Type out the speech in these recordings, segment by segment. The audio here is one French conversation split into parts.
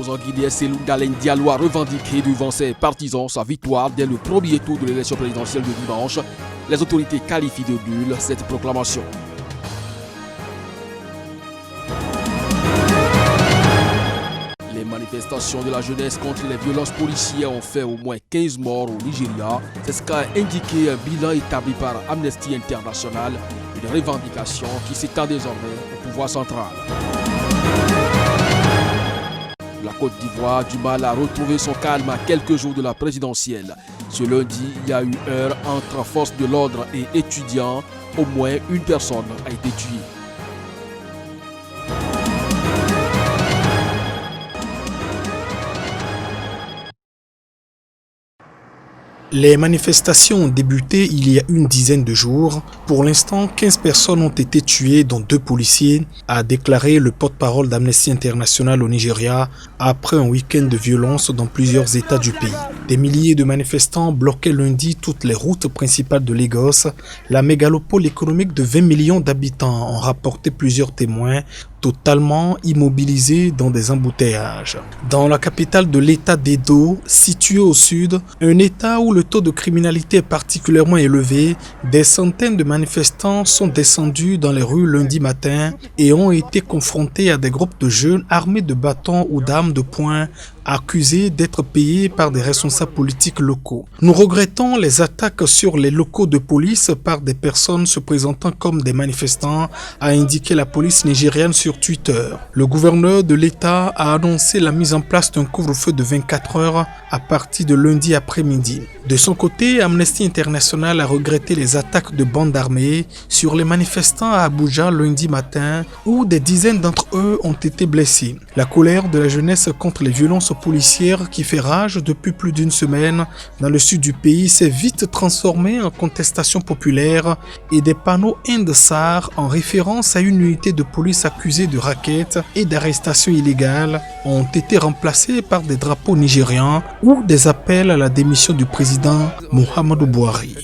l'opposant guinéen Cellou Dalein Diallo a revendiqué devant ses partisans sa victoire dès le premier tour de l'élection présidentielle de dimanche. Les autorités qualifient de nulle cette proclamation. Les manifestations de la jeunesse contre les violences policières ont fait au moins 15 morts au Nigeria. C'est ce qu'a indiqué un bilan établi par Amnesty International, une revendication qui s'étend désormais au pouvoir central. La Côte d'Ivoire a du mal à retrouver son calme à quelques jours de la présidentielle. Ce lundi, il y a eu heure entre forces de l'ordre et étudiants. Au moins une personne a été tuée. Les manifestations ont débuté il y a une dizaine de jours. Pour l'instant, 15 personnes ont été tuées, dont 2 policiers, a déclaré le porte-parole d'Amnesty International au Nigeria après un week-end de violence dans plusieurs États du pays. Des milliers de manifestants bloquaient lundi toutes les routes principales de Lagos, la mégalopole économique de 20 millions d'habitants, ont rapporté plusieurs témoins, totalement immobilisés dans des embouteillages. Dans la capitale de l'État d'Edo, située au sud, un État où le taux de criminalité est particulièrement élevé, des centaines de manifestants sont descendus dans les rues lundi matin et ont été confrontés à des groupes de jeunes armés de bâtons ou d'armes de poing, accusés d'être payés par des responsables politiques locaux. Nous regrettons les attaques sur les locaux de police par des personnes se présentant comme des manifestants, a indiqué la police nigérienne sur Twitter. Le gouverneur de l'État a annoncé la mise en place d'un couvre-feu de 24 heures à partir de lundi après-midi. De son côté, Amnesty International a regretté les attaques de bandes armées sur les manifestants à Abuja lundi matin, où des dizaines d'entre eux ont été blessés. La colère de la jeunesse contre les violences policières qui fait rage depuis plus d'une semaine dans le sud du pays s'est vite transformée en contestation populaire et des panneaux End-SAR en référence à une unité de police accusée de racket et d'arrestation illégale ont été remplacés par des drapeaux nigérians ou des appels à la démission du président Muhammadu Buhari.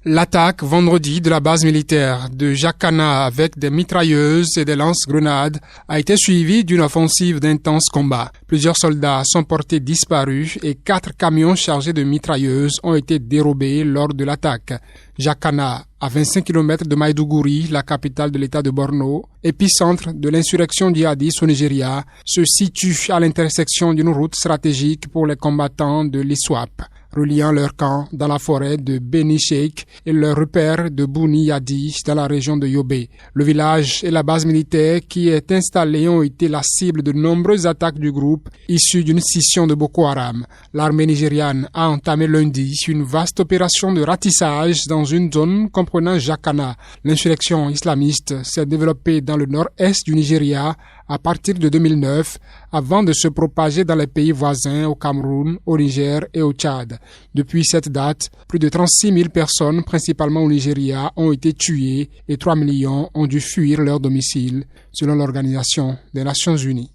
L'attaque vendredi de la base militaire de Jacana avec des mitrailleuses et des lance-grenades a été suivie d'une offensive d'intenses combats. Plusieurs soldats sont portés disparus et 4 camions chargés de mitrailleuses ont été dérobés lors de l'attaque. Jacana, à 25 km de Maiduguri, la capitale de l'état de Borno, épicentre de l'insurrection djihadiste au Nigeria, se situe à l'intersection d'une route stratégique pour les combattants de l'ISWAP, reliant leur camp dans la forêt de Beni Sheikh et leur repère de Bouni Yadi dans la région de Yobe. Le village et la base militaire qui est installée ont été la cible de nombreuses attaques du groupe issu d'une scission de Boko Haram. L'armée nigériane a entamé lundi une vaste opération de ratissage dans une zone comprenant Jacana. L'insurrection islamiste s'est développée dans le nord-est du Nigeria à partir de 2009, avant de se propager dans les pays voisins au Cameroun, au Niger et au Tchad. Depuis cette date, plus de 36 000 personnes, principalement au Nigeria, ont été tuées et 3 millions ont dû fuir leur domicile, selon l'Organisation des Nations Unies.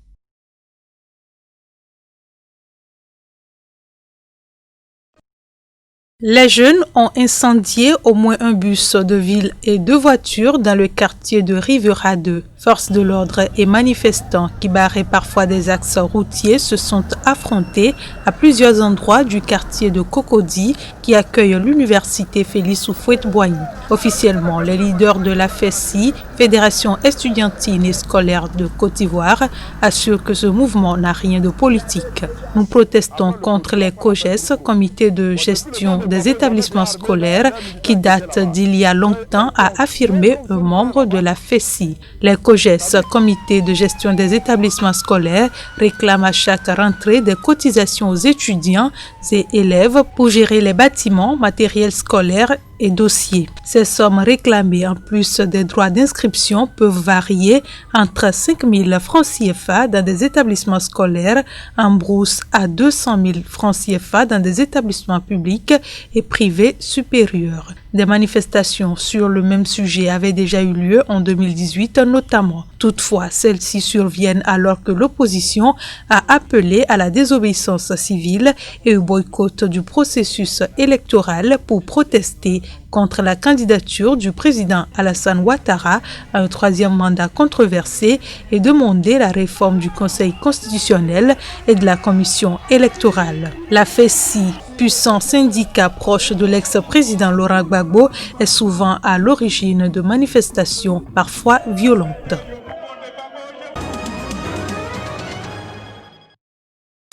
Les jeunes ont incendié au moins un bus de ville et 2 voitures dans le quartier de Rivera 2. Forces de l'ordre et manifestants qui barraient parfois des axes routiers se sont affrontés à plusieurs endroits du quartier de Cocody qui accueille l'université Félix Houphouët-Boigny. Officiellement, les leaders de la FESI, Fédération estudiantine et scolaire de Côte d'Ivoire, assurent que ce mouvement n'a rien de politique. Nous protestons contre les COGES, Comité de gestion des établissements scolaires, qui date d'il y a longtemps, a affirmé un membre de la FESI. Les COGES, Comité de gestion des établissements scolaires, réclament à chaque rentrée des cotisations aux étudiants et élèves pour gérer les bâtiments, matériels scolaires et dossiers. Ces sommes réclamées en plus des droits d'inscription peuvent varier entre 5 000 francs CFA dans des établissements scolaires, en brousse à 200 000 francs CFA dans des établissements publics et privés supérieurs. Des manifestations sur le même sujet avaient déjà eu lieu en 2018 notamment. Toutefois, celles-ci surviennent alors que l'opposition a appelé à la désobéissance civile et au boycott du processus électoral pour protester contre la candidature du président Alassane Ouattara à un troisième mandat controversé et demandé la réforme du Conseil constitutionnel et de la Commission électorale. La FESI, puissant syndicat proche de l'ex-président Laurent Gbagbo, est souvent à l'origine de manifestations parfois violentes.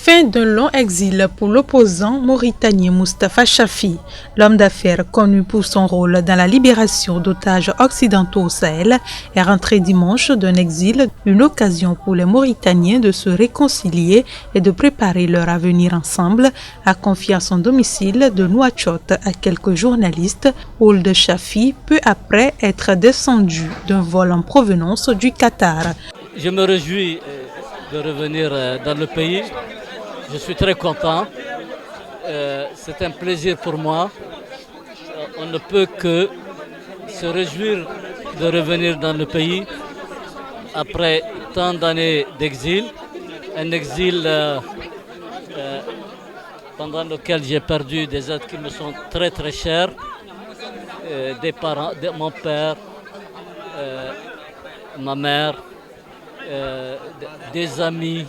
Fin d'un long exil pour l'opposant mauritanien Moustapha Chafi. L'homme d'affaires connu pour son rôle dans la libération d'otages occidentaux au Sahel est rentré dimanche d'un exil, une occasion pour les Mauritaniens de se réconcilier et de préparer leur avenir ensemble, a confié à son domicile de Nouakchott à quelques journalistes. Ould Chafi peu après être descendu d'un vol en provenance du Qatar. Je me réjouis de revenir dans le pays. Je suis très content, c'est un plaisir pour moi. On ne peut que se réjouir de revenir dans le pays après tant d'années d'exil. Un exil pendant lequel j'ai perdu des êtres qui me sont très très chers, des parents, mon père, ma mère, des amis.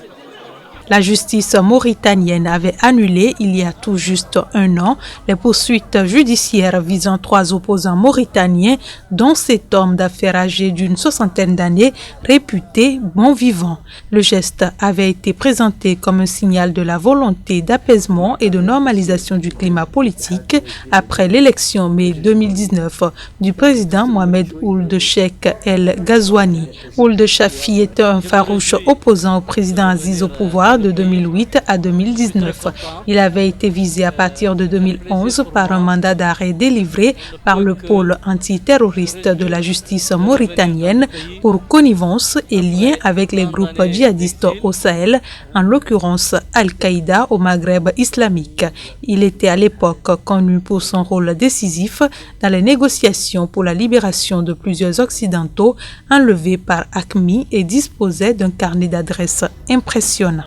La justice mauritanienne avait annulé il y a tout juste un an les poursuites judiciaires visant 3 opposants mauritaniens, dont cet homme d'affaires âgé d'une 60aine d'années, réputé bon vivant. Le geste avait été présenté comme un signal de la volonté d'apaisement et de normalisation du climat politique après l'élection mai 2019 du président Mohamed Ould Cheikh El Ghazouani. Ould Chafi était un farouche opposant au président Aziz au pouvoir de 2008 à 2019. Il avait été visé à partir de 2011 par un mandat d'arrêt délivré par le pôle antiterroriste de la justice mauritanienne pour connivence et lien avec les groupes djihadistes au Sahel, en l'occurrence Al-Qaïda au Maghreb islamique. Il était à l'époque connu pour son rôle décisif dans les négociations pour la libération de plusieurs occidentaux enlevés par AQMI et disposait d'un carnet d'adresses impressionnant.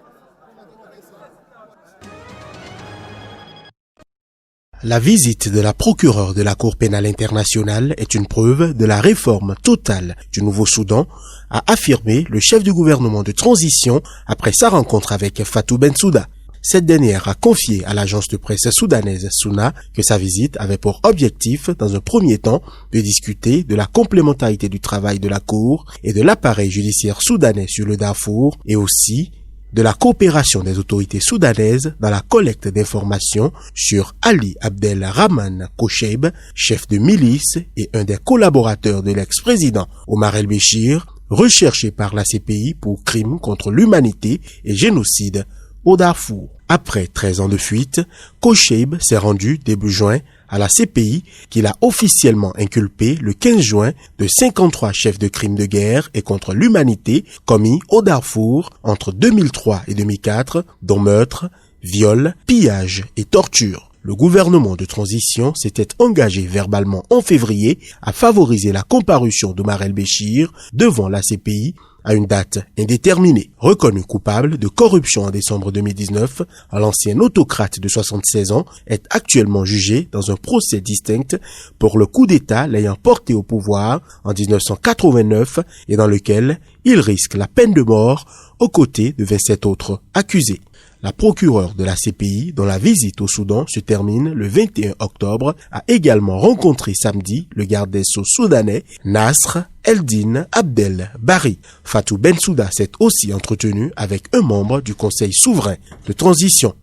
La visite de la procureure de la Cour pénale internationale est une preuve de la réforme totale du Nouveau-Soudan, a affirmé le chef du gouvernement de transition après sa rencontre avec Fatou Bensouda. Cette dernière a confié à l'agence de presse soudanaise Souna que sa visite avait pour objectif, dans un premier temps, de discuter de la complémentarité du travail de la Cour et de l'appareil judiciaire soudanais sur le Darfour, et aussi de la coopération des autorités soudanaises dans la collecte d'informations sur Ali Abdel Rahman Kocheib, chef de milice et un des collaborateurs de l'ex-président Omar El-Béchir, recherché par la CPI pour crimes contre l'humanité et génocide au Darfour. Après 13 ans de fuite, Kocheib s'est rendu début juin à la CPI qu'il a officiellement inculpé le 15 juin de 53 chefs de crimes de guerre et contre l'humanité commis au Darfour entre 2003 et 2004, dont meurtre, viol, pillage et torture. Le gouvernement de transition s'était engagé verbalement en février à favoriser la comparution d'Omar El-Béchir devant la CPI à une date indéterminée. Reconnu coupable de corruption en décembre 2019, l'ancien autocrate de 76 ans est actuellement jugé dans un procès distinct pour le coup d'État l'ayant porté au pouvoir en 1989 et dans lequel il risque la peine de mort aux côtés de 27 autres accusés. La procureure de la CPI, dont la visite au Soudan se termine le 21 octobre, a également rencontré samedi le garde des Sceaux soudanais Nasr Eldin Abdel Bari. Fatou Bensouda s'est aussi entretenu avec un membre du Conseil souverain de transition.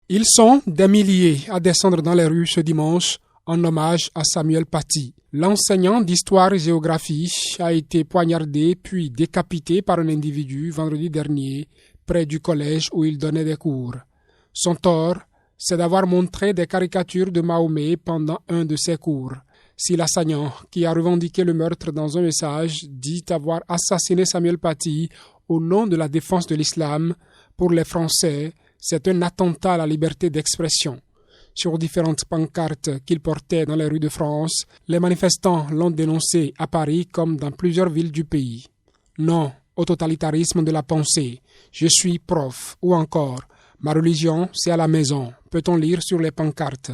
Ils sont des milliers à descendre dans les rues ce dimanche en hommage à Samuel Paty. L'enseignant d'histoire et géographie a été poignardé puis décapité par un individu vendredi dernier près du collège où il donnait des cours. Son tort, c'est d'avoir montré des caricatures de Mahomet pendant un de ses cours. Sylla Sagnan, qui a revendiqué le meurtre dans un message, dit avoir assassiné Samuel Paty au nom de la défense de l'islam. Pour les Français, c'est un attentat à la liberté d'expression. Sur différentes pancartes qu'il portait dans les rues de France, les manifestants l'ont dénoncé à Paris comme dans plusieurs villes du pays. Non au totalitarisme de la pensée. Je suis prof ou encore ma religion, c'est à la maison, peut-on lire sur les pancartes.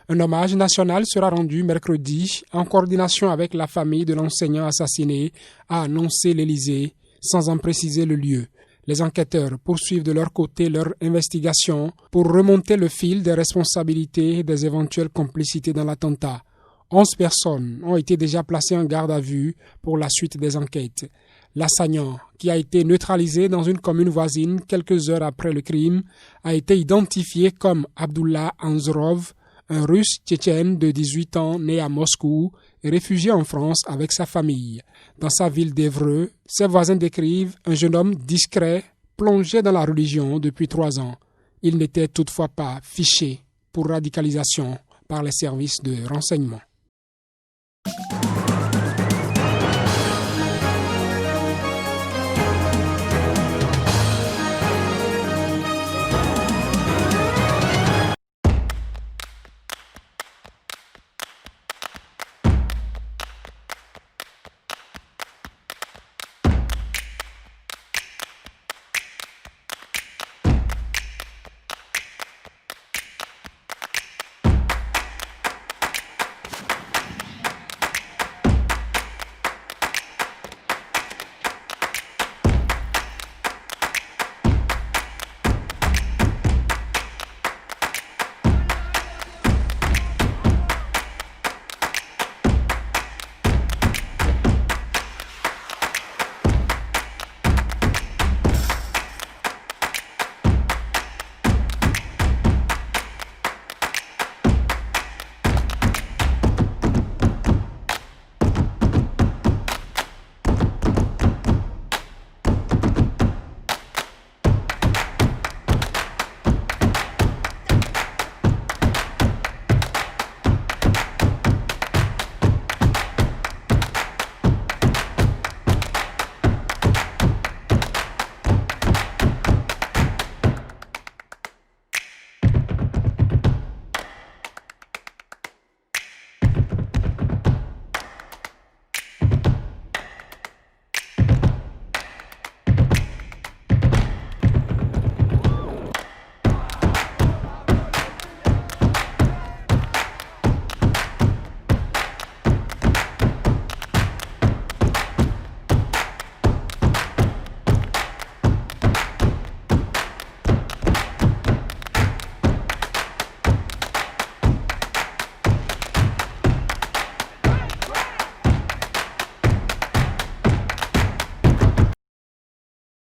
Un hommage national sera rendu mercredi en coordination avec la famille de l'enseignant assassiné, a annoncé l'Élysée, sans en préciser le lieu. Les enquêteurs poursuivent de leur côté leur investigation pour remonter le fil des responsabilités et des éventuelles complicités dans l'attentat. 11 personnes ont été déjà placées en garde à vue pour la suite des enquêtes. L'assaillant, qui a été neutralisé dans une commune voisine quelques heures après le crime, a été identifié comme Abdullah Anzorov, un Russe tchétchène de 18 ans né à Moscou et réfugié en France avec sa famille. Dans sa ville d'Évreux, ses voisins décrivent un jeune homme discret, plongé dans la religion depuis 3 ans. Il n'était toutefois pas fiché pour radicalisation par les services de renseignement.